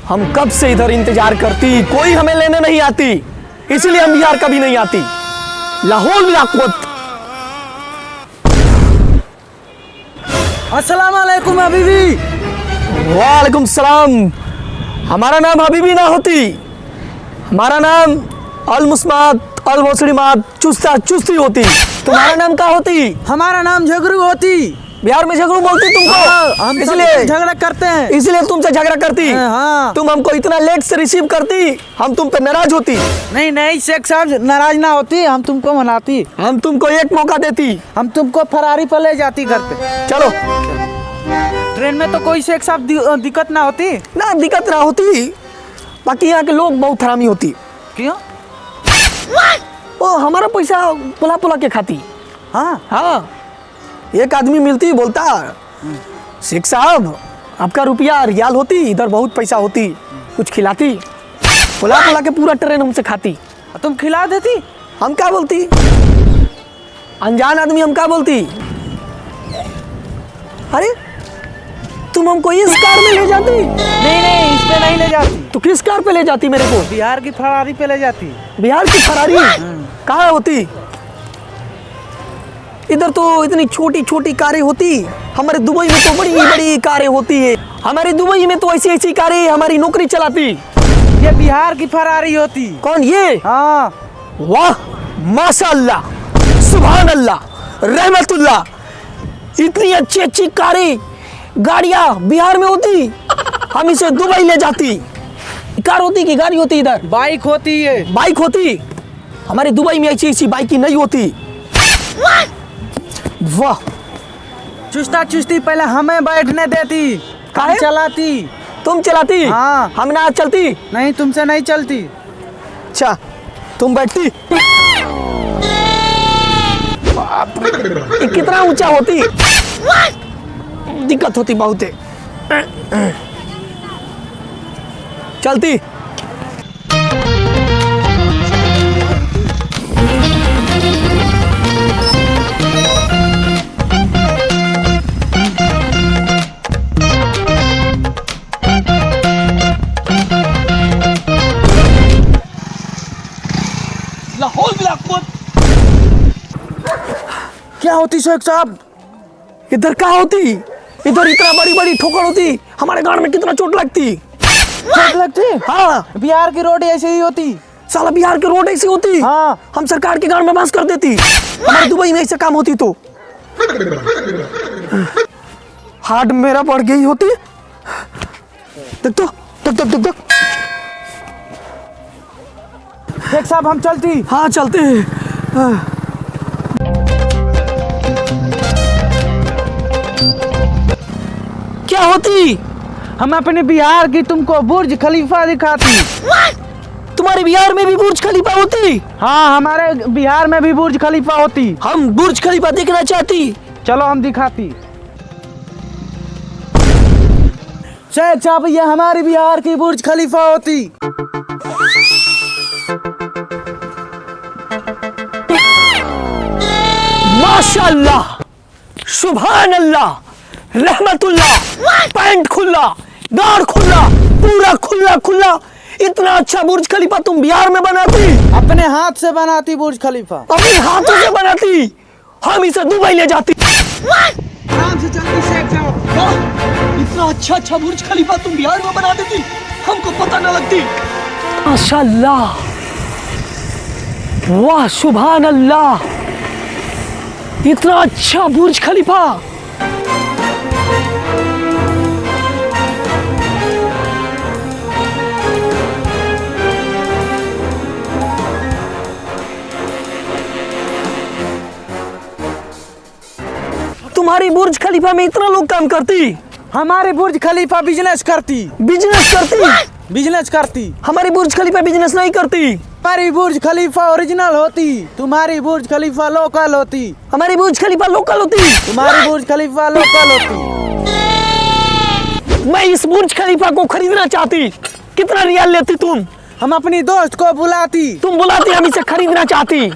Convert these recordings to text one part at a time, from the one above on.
हम कब से इधर इंतजार करती, कोई हमें लेने नहीं आती, इसलिए हम बिहार कभी नहीं आती। लाहौल लाकुत। अस्सलाम वालेकुम हबीबी। वालेकुम सलाम। हमारा नाम हबीबी ना होती, हमारा नाम अल मुस्मात अल मुस्लिमात चुस्ता चुस्ती होती। तुम्हारा नाम क्या होती? हमारा नाम झगड़ू होती। बिहार में झगड़ू बोलती तुमको? हम इसलिए झगड़ा करते हैं, इसलिए तुमसे झगड़ा करती। हाँ। तुम हमको इतना लेट से रिसीव करती, हम तुम पे नाराज होती। नहीं नहीं शेख साहब, नाराज ना होती, हम तुमको मनाती, हम तुमको एक मौका देती, हम तुमको फरारी पर ले जाती घर पे। चलो। ट्रेन में तो कोई शेख साहब दिक्कत ना होती ना दिक्कत ना होती, बाकी यहाँ के लोग बहुत हरामी होती। क्यों? वो हमारा पैसा पुला पुला के खाती। हाँ हाँ, एक आदमी मिलती बोलता, शेख साहब आपका रुपया रियाल होती, इधर बहुत पैसा होती, कुछ खिलाती। पुला पुला के पूरा ट्रेन हमसे खाती। तुम खिला देती? हम क्या बोलती? अनजान आदमी हम क्या बोलती? अरे तुम हमको इस कार में ले जाती? नहीं नहीं, इस पे नहीं ले जाती। तो किस कार पे ले जाती मेरे को? बिहार की फरारी पे ले जाती। बिहार की फरारी कहाँ होती? इधर तो इतनी छोटी छोटी कारें होती, हमारे दुबई में तो बड़ी बड़ी कारें होती है। हमारी दुबई में तो ऐसी ऐसी कारें हमारी नौकरी चलाती। ये बिहार की फरारी होती। कौन ये? हाँ। वाह माशाअल्लाह, सुभान अल्लाह, रहमतुल्लाह, इतनी अच्छी अच्छी कारें गाड़ियां बिहार में होती, हम इसे दुबई ले जाती। कार होती कि गाड़ी होती? इधर बाइक होती है। बाइक होती, हमारे दुबई में ऐसी ऐसी बाइक नहीं होती। वाह, चुस्ता चुस्ती पहले हमें बैठने देती, हम काहे? चलाती। तुम चलाती? हाँ। हम ना चलती। नहीं, तुमसे नहीं चलती। अच्छा तुम बैठती? बाप रे, ये कितना ऊंचा होती, दिक्कत होती बहुत है। चलती? लाहौल लाकुत। क्या होती शेख साहब? इधर क्या होती? इधर इतना बड़ी बड़ी ठोकर होती, हमारे गांड में कितना चोट लगती। चोट लगती? हाँ, बिहार की रोड ऐसे ही होती। साला बिहार की रोड ऐसी होती। हाँ। हम सरकार के गांड में बांस कर देती, हमारे दुबई में ऐसे काम होती तो। हार्ट मेरा बढ़ गई होती। देख तो, देख देख देख देख। शेख साहब हम चलती। हाँ चलते हैं। क्या होती? हम अपने बिहार की तुमको बुर्ज खलीफा दिखाती। तुम्हारे बिहार में भी बुर्ज खलीफा होती? हाँ, हमारे बिहार में भी बुर्ज खलीफा होती। हम बुर्ज खलीफा देखना चाहती। चलो हम दिखाती। शेख साहब ये हमारी बिहार की बुर्ज खलीफा होती। माशाअल्लाह, सुभान अल्लाह, रहमतुल्लाह, पैंट खुला, गाढ़ खुला, पूरा खुला खुला, इतना अच्छा बुर्ज खलीफा तुम बिहार में बनाती? अपने हाथ से बनाती बुर्ज खलीफा। अपने हाथों से बनाती, हम इसे दुबई ले जाती। आराम से चलती शेख साहब। इतना अच्छा अच्छा बुर्ज खलीफा तुम बिहार में बना देती, हमको पता न लगती। माशाअल्लाह, वाह सुभान अल्लाह, इतना अच्छा बुर्ज खलीफा। तुम्हारी बुर्ज खलीफा में इतना लोग काम करती? हमारी बुर्ज खलीफा बिजनेस करती। बिजनेस करती? बिजनेस करती। हमारी बुर्ज खलीफा बिजनेस नहीं करती। हमारी बुर्ज खलीफा ओरिजिनल होती, तुम्हारी बुर्ज खलीफा लोकल होती। हमारी बुर्ज खलीफा लोकल होती, तुम्हारी बुर्ज खलीफा लोकल होती। मैं इस बुर्ज खलीफा को खरीदना चाहती, कितना रियाल लेती तुम? हम अपनी दोस्त को बुलाती। तुम बुलाती, हम इसे खरीदना चाहती।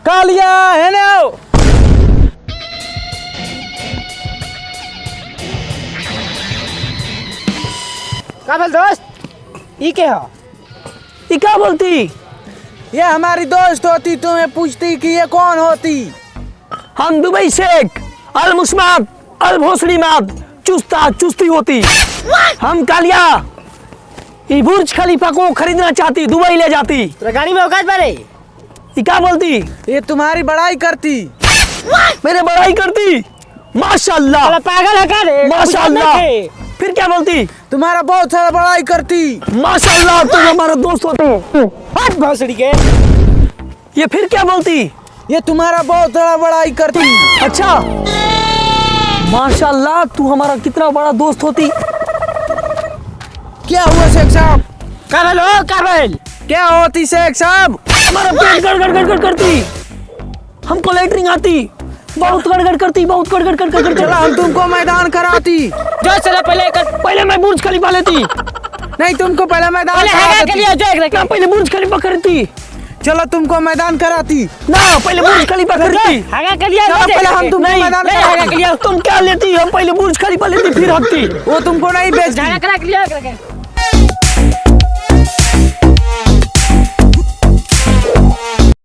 कालिया है ना? का बोल दोस्त, ई के हो? ये क्या बोलती? ये हमारी दोस्त होती, तुम्हें पूछती कि ये कौन होती। हम दुबई शेख अल मुस्माद अल भोसड़ीमाद चुस्ता चुस्ती होती। हम कालिया ये बुर्ज खलीफा को खरीदना चाहती, दुबई ले जाती। तेरा गाड़ी में औकात बारे? ये क्या बोलती? ये तुम्हारी बड़ाई करती। मेरे बड़ाई करती? माशाल्लाह साला पागल है का रे? माशाल्लाह। फिर क्या बोलती? तुम्हारा बहुत सारा बड़ाई करती। माशाल्लाह, तुम हमारा दोस्त होते। हट भोसड़ी के। ये फिर क्या बोलती? ये तुम्हारा बहुत सारा बड़ाई करती। अच्छा, माशाल्लाह, तू हमारा कितना बड़ा दोस्त होती। क्या हुआ शेख साहब? का बोल हो, का बोल? क्या होती शेख साहब? हमारा पेट गड़गड़ करती, हमको लेटरिंग आती, बहुत गड़गड़ करती, बहुत गड़गड़ करती। चला हम तुमको मैदान कराती। जो चला पहले मैं बुर्ज खलीफा लेती। नहीं, तुमको पहले मैदान पहले हैगा के कराती। लिए जो एक ना, पहले बुर्ज खलीफा करती। चलो तुमको मैदान कराती। ना, पहले बुर्ज खलीफा करती। हैगा के लिए चलो पहले हम तुमको नहीं, मैदान नहीं, हैगा के कराती। लिए तुम क्या लेती? हम पहले बुर्ज खलीफा लेती, फिर हकती। वो तुमको नहीं बेचती। हैगा करा के लिए